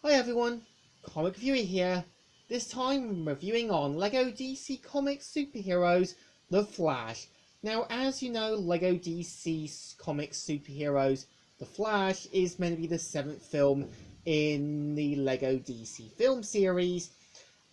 Hi everyone, Comic Reviewer here. This time reviewing on LEGO DC Comics Superheroes The Flash. Now, as you know, LEGO DC Comics Superheroes The Flash is meant to be the 7th film in the LEGO DC film series,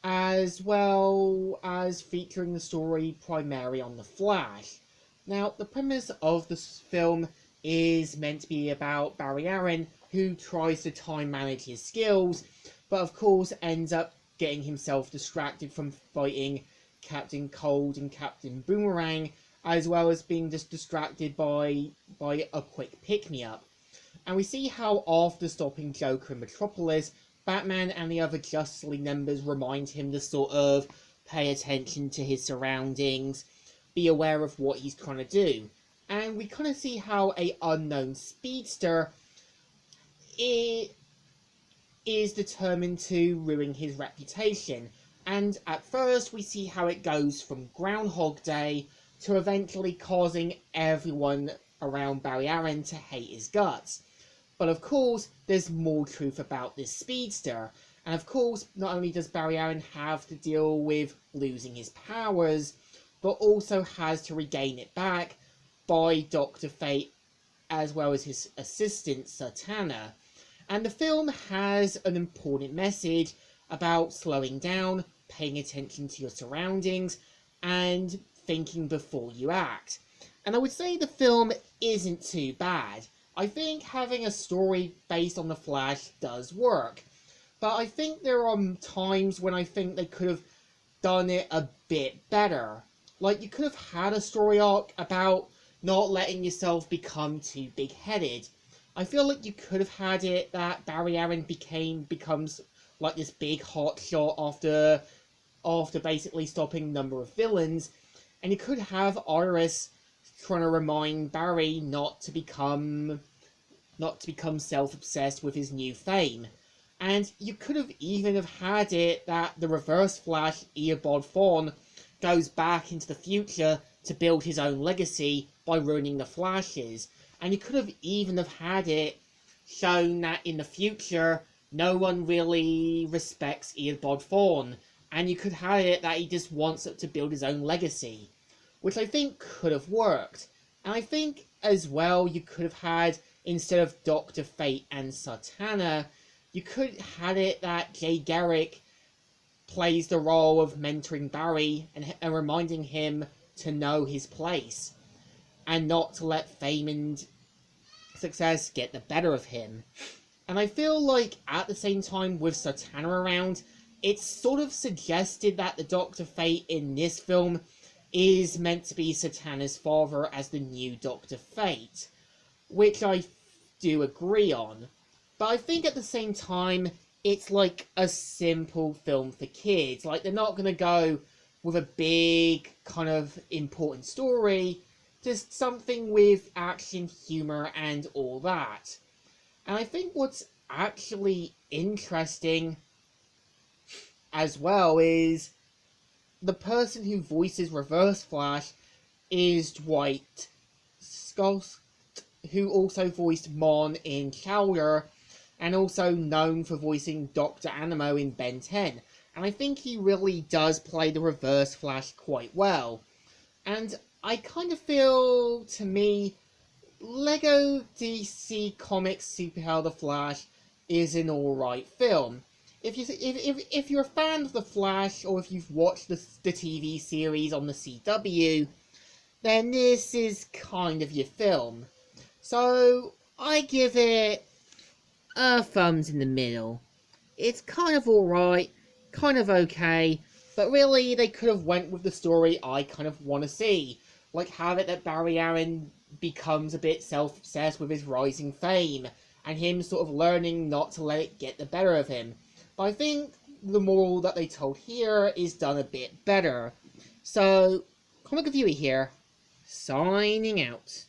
as well as featuring the story primarily on The Flash. Now, the premise of this film is meant to be about Barry Allen, who tries to time manage his skills, but of course ends up getting himself distracted from fighting Captain Cold and Captain Boomerang, as well as being just distracted by a quick pick-me-up. And we see how after stopping Joker in Metropolis, Batman and the other Justice League members remind him to sort of pay attention to his surroundings, be aware of what he's trying to do. And we kind of see how a unknown speedster is determined to ruin his reputation. And at first we see how it goes from Groundhog Day to eventually causing everyone around Barry Allen to hate his guts. But of course, there's more truth about this speedster. And of course, not only does Barry Allen have to deal with losing his powers, but also has to regain it back by Dr. Fate as well as his assistant, Zatanna. And the film has an important message about slowing down, paying attention to your surroundings, and thinking before you act. And I would say the film isn't too bad. I think having a story based on The Flash does work. But I think there are times when I think they could have done it a bit better. Like, you could have had a story arc about not letting yourself become too big-headed. I feel like you could have had it that Barry Allen becomes like this big hotshot after basically stopping a number of villains, and you could have Iris trying to remind Barry not to become self-obsessed with his new fame. And you could have even have had it that the Reverse Flash, Eobard Thawne, goes back into the future to build his own legacy by ruining the Flashes. And you could have even have had it shown that in the future, no one really respects Eobard Thawne. And you could have it that he just wants to build his own legacy, which I think could have worked. And I think as well you could have had, instead of Dr. Fate and Zatanna, you could have had it that Jay Garrick plays the role of mentoring Barry and reminding him to know his place and not to let fame and success get the better of him. And I feel like at the same time with Zatanna around, it's sort of suggested that the Dr. Fate in this film is meant to be Zatanna's father as the new Dr. Fate, which I do agree on. But I think at the same time, it's like a simple film for kids. Like, they're not going to go with a big, kind of important story, just something with action, humor, and all that. And I think what's actually interesting as well is the person who voices Reverse Flash is Dwight Schrute, who also voiced Mon in Chowder, and also known for voicing Dr. Animo in Ben 10. And I think he really does play the Reverse Flash quite well. And I kind of feel, to me, LEGO DC Comics Superhero The Flash is an alright film. If you're a fan of The Flash, or if you've watched the TV series on the CW, then this is kind of your film. So, I give it a thumbs in the middle. It's kind of alright, kind of okay, but really they could have went with the story I kind of want to see. Like, have it that Barry Allen becomes a bit self-obsessed with his rising fame, and him sort of learning not to let it get the better of him. But I think the moral that they told here is done a bit better. So, Comic Reviewer here, signing out.